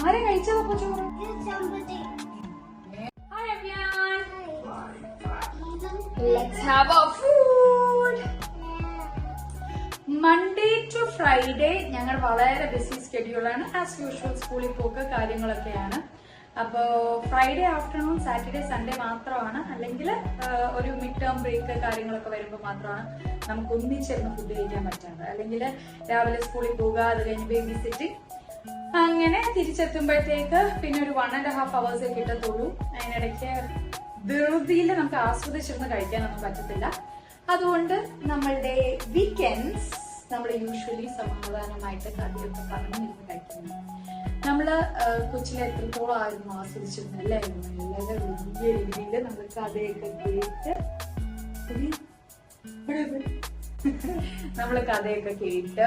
ആരെ കഴിച്ചതപ്പോ ചോറ്? Let's have our food. Monday to Friday ഞങ്ങൾ വളരെ ബിസി സ്കെഡ്യൂളാണ്. ആസ് യൂഷ്വൽ സ്കൂളിൽ പോക്ക് കാര്യങ്ങളൊക്കെയാണ്. അപ്പോൾ ഫ്രൈഡേ ആഫ്റ്റർനൂൺ, സാറ്റർഡേ, സൺഡേ മാത്രമാണ്, അല്ലെങ്കിൽ ഒരു മിഡ് ടേം ബ്രേക്ക് കാര്യങ്ങളൊക്കെ വരുമ്പോൾ മാത്രമാണ് നമുക്ക് ഒന്നിച്ചിരുന്ന് ഫുഡ് കഴിക്കാൻ പറ്റുന്നത്. അല്ലെങ്കിൽ രാവിലെ സ്കൂളിൽ പോവുക, അത് കഴിഞ്ഞ് ബേബി സിറ്റിംഗ്, അങ്ങനെ തിരിച്ചെത്തുമ്പോഴത്തേക്ക് പിന്നെ ഒരു 1.5 hours കിട്ടത്തുള്ളൂ. അതിനിടയ്ക്ക് ധൃതിയിൽ നമുക്ക് ആസ്വദിച്ചിരുന്ന് കഴിക്കാനൊന്നും പറ്റത്തില്ല. അതുകൊണ്ട് നമ്മളുടെ വീക്കെൻഡ്സ് നമ്മൾ യൂഷ്വലി സമാധാനമായിട്ട് കഥയൊക്കെ പറഞ്ഞിരുന്ന് കഴിക്കുന്നു. നമ്മള് കൊച്ചിലെ എത്രത്തോളം ആയിരുന്നു ആസ്വദിച്ചിരുന്നത് അല്ലേ? വളരെ വലിയ രീതിയിൽ നമ്മൾ കഥയൊക്കെ കേട്ട്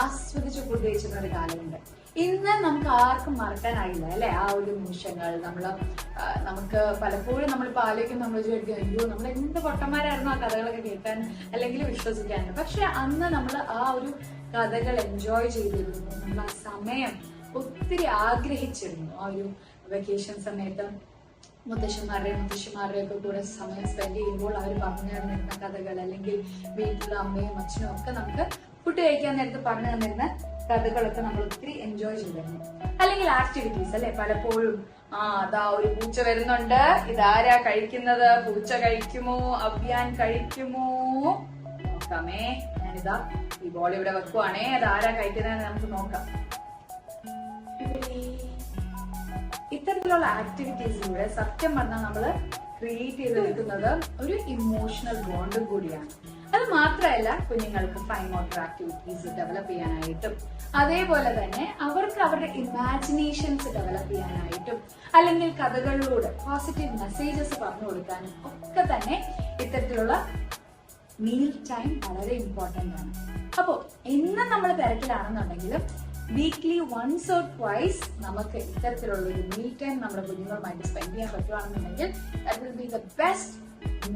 ആസ്വദിച്ച് ഫുഡ് കഴിച്ചിരുന്ന ഒരു കാലമുണ്ട്. ഇന്ന് നമുക്ക് ആർക്കും മറക്കാനായില്ല അല്ലെ ആ ഒരു നിമിഷങ്ങൾ. നമുക്ക് പലപ്പോഴും നമ്മളിപ്പോൾ ആലോചിക്കും, നമ്മൾ വിചാരിക്കും അയ്യോ നമ്മൾ എന്ത് പൊട്ടന്മാരായിരുന്നു ആ കഥകളൊക്കെ കേൾക്കാൻ അല്ലെങ്കിൽ വിശ്വസിക്കാൻ. പക്ഷെ അന്ന് നമ്മൾ ആ ഒരു കഥകൾ എൻജോയ് ചെയ്തിരുന്നു. നമ്മൾ ആ സമയം ഒത്തിരി ആഗ്രഹിച്ചിരുന്നു. ആ ഒരു വെക്കേഷൻ സമയത്ത് മുത്തശ്ശിമാരുടെയും ഒക്കെ കൂടെ സമയം സ്പെൻഡ് ചെയ്യുമ്പോൾ അവർ പറഞ്ഞു തന്നിരുന്ന കഥകൾ, അല്ലെങ്കിൽ വീട്ടിലുള്ള അമ്മയും അച്ഛനും ഒക്കെ നമുക്ക് ഫുഡ് കഴിക്കാൻ നേരത്ത് പറഞ്ഞു തന്നിരുന്ന കഥകളൊക്കെ നമ്മൾ ഒത്തിരി എൻജോയ് ചെയ്തിരുന്നു. അല്ലെങ്കിൽ ആക്ടിവിറ്റീസ് അല്ലെ, പലപ്പോഴും അതാ ഒരു പൂച്ച വരുന്നുണ്ട്, ഇതാരാ കഴിക്കുന്നത്, പൂച്ച കഴിക്കുമോ, അഭിയാൻ കഴിക്കുമോ നോക്കാമേ. ഞാനിതാ ഈ ബോൾ ഇവിടെ വെക്കുവാണേ, അതാരാ കഴിക്കുന്നതെന്ന് നമുക്ക് നോക്കാം. ഇത്തരത്തിലുള്ള ആക്ടിവിറ്റീസിലൂടെ സത്യം പറഞ്ഞാൽ നമ്മൾ ക്രിയേറ്റ് ചെയ്തെടുക്കുന്നത് ഒരു ഇമോഷണൽ ബോണ്ടും കൂടിയാണ്. അത് മാത്രമല്ല, കുഞ്ഞുങ്ങൾക്ക് ഫൈൻ മോട്ടർ ആക്ടിവിറ്റീസ് ഡെവലപ്പ് ചെയ്യാനായിട്ടും, അതേപോലെ തന്നെ അവർക്ക് അവരുടെ ഇമാജിനേഷൻസ് ഡെവലപ്പ് ചെയ്യാനായിട്ടും, അല്ലെങ്കിൽ കഥകളിലൂടെ പോസിറ്റീവ് മെസ്സേജസ് പറഞ്ഞു കൊടുക്കാനും ഒക്കെ തന്നെ ഇത്തരത്തിലുള്ള മീൽ ടൈം വളരെ ഇമ്പോർട്ടൻ്റ് ആണ്. അപ്പോൾ ഇന്ന് നമ്മൾ തിരക്കിലാണെന്നുണ്ടെങ്കിലും വീക്ക്ലി വൺസ് ഓർ ട്വൈസ് നമുക്ക് ഇത്തരത്തിലുള്ള ഒരു മീൽ ടൈം നമ്മുടെ കുഞ്ഞുങ്ങളുമായിട്ട് സ്പെൻഡ് ചെയ്യാൻ പറ്റുകയാണെന്നുണ്ടെങ്കിൽ that will be the best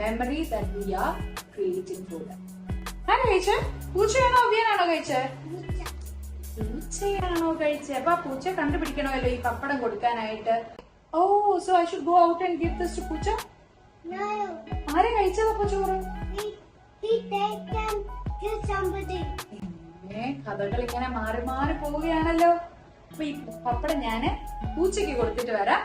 memory that we are creating for them. ആരാ കഴിച്ചേ? പൂച്ചയാണോ അവിയനാണോ കഴിച്ചേ? പൂച്ചയാണോ കഴിച്ചേ? അപ്പൊ ആ പൂച്ച കണ്ടുപിടിക്കണമല്ലോ ഈ പപ്പടം കൊടുക്കാനായിട്ട്. ഓ, so I should go out and give this to പൂച്ച? ആരാ കഴിച്ചതപ്പോ ചോറ്? കഥകൾ ഇങ്ങനെ മാറി മാറി പോവുകയാണല്ലോ. അപ്പൊ ഈ പപ്പടം ഞാന് പൂച്ചയ്ക്ക് കൊടുത്തിട്ട് വരാം.